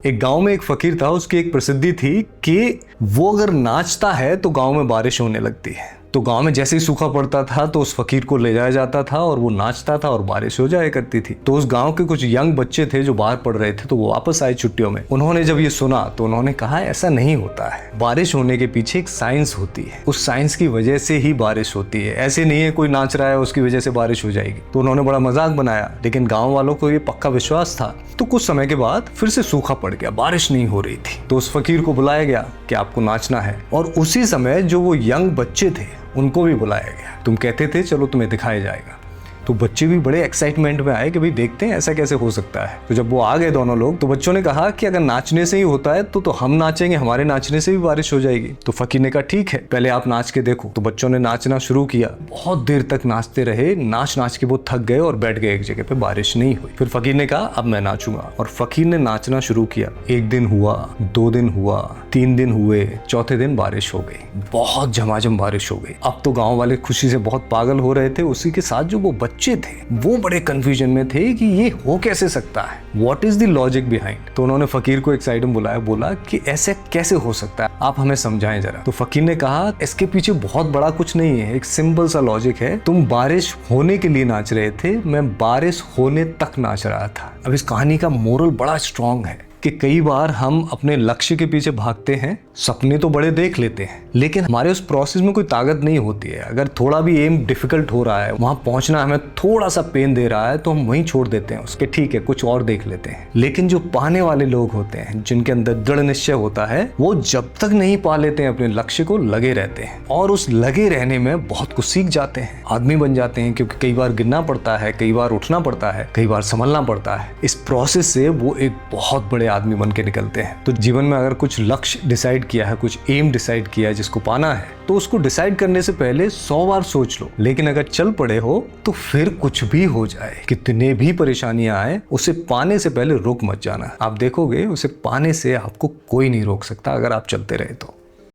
एक गांव में एक फकीर था, उसकी एक प्रसिद्धि थी कि वो अगर नाचता है तो गांव में बारिश होने लगती है। तो गांव में जैसे ही सूखा पड़ता था तो उस फकीर को ले जाया जाता था और वो नाचता था और बारिश हो जाया करती थी। तो उस गांव के कुछ यंग बच्चे थे जो बाहर पढ़ रहे थे, तो वो वापस आए छुट्टियों में। उन्होंने जब ये सुना तो उन्होंने कहा ऐसा नहीं होता है, बारिश होने के पीछे एक साइंस होती है, उस साइंस की वजह से ही बारिश होती है। ऐसे नहीं है कोई नाच रहा है उसकी वजह से बारिश हो जाएगी। तो उन्होंने बड़ा मजाक बनाया, लेकिन गाँव वालों को ये पक्का विश्वास था। तो कुछ समय के बाद फिर से सूखा पड़ गया, बारिश नहीं हो रही थी। तो उस फकीर को बुलाया गया कि आपको नाचना है, और उसी समय जो वो यंग बच्चे थे उनको भी बुलाया गया। तुम कहते थे चलो तुम्हें दिखाया जाएगा। तो बच्चे भी बड़े एक्साइटमेंट में आए कि भाई देखते हैं ऐसा कैसे हो सकता है। तो जब वो आ गए दोनों लोग, तो बच्चों ने कहा कि अगर नाचने से ही होता है तो हम नाचेंगे, हमारे नाचने से भी बारिश हो जाएगी। तो फकीर ने कहा ठीक है, पहले आप नाच के देखो। तो बच्चों ने नाचना शुरू किया, बहुत देर तक नाचते रहे। नाच नाच के वो थक गए और बैठ गए एक जगह पे, बारिश नहीं हुई। फिर फकीर ने कहा अब मैं नाचूंगा, और फकीर ने नाचना शुरू किया। 1 दिन हुआ, 2 दिन हुआ, 3 दिन हुए, चौथे दिन बारिश हो गई, बहुत झमाझम बारिश हो गई। अब तो गाँव वाले खुशी से बहुत पागल हो रहे थे। उसी के साथ जो वो बच्चे थे वो बड़े कंफ्यूजन में थे कि ये हो कैसे सकता है, what is the logic behind. तो उन्होंने फकीर को एक साइड में बुलाया, बोला कि ऐसे कैसे हो सकता है, आप हमें समझाएं जरा। तो फकीर ने कहा इसके पीछे बहुत बड़ा कुछ नहीं है, एक सिंपल सा लॉजिक है। तुम बारिश होने के लिए नाच रहे थे, मैं बारिश होने तक नाच रहा था। अब इस कहानी का मोरल बड़ा स्ट्रांग है कि कई बार हम अपने लक्ष्य के पीछे भागते हैं, सपने तो बड़े देख लेते हैं, लेकिन हमारे उस प्रोसेस में कोई ताकत नहीं होती है। अगर थोड़ा भी एम डिफिकल्ट हो रहा है, वहां पहुंचना हमें थोड़ा सा पेन दे रहा है, तो हम वहीं छोड़ देते हैं उसके, ठीक है कुछ और देख लेते हैं। लेकिन जो पाने वाले लोग होते हैं, जिनके अंदर दृढ़ निश्चय होता है, वो जब तक नहीं पा लेते हैं अपने लक्ष्य को, लगे रहते हैं, और उस लगे रहने में बहुत कुछ सीख जाते हैं, आदमी बन जाते हैं। क्योंकि कई बार गिरना पड़ता है, कई बार उठना पड़ता है, कई बार संभलना पड़ता है। इस प्रोसेस से वो एक बहुत बड़े आदमी बन के निकलते हैं। तो जीवन में अगर कुछ लक्ष्य डिसाइड किया है, कुछ एम डिसाइड किया है जिसको पाना है, तो उसको डिसाइड करने से पहले 100 बार सोच लो। लेकिन अगर चल पड़े हो तो फिर कुछ भी हो जाए, कितने भी परेशानियां आए, उसे पाने से पहले रुक मत जाना। आप देखोगे उसे पाने से आपको कोई नहीं रोक सकता अगर आप चलते रहे तो।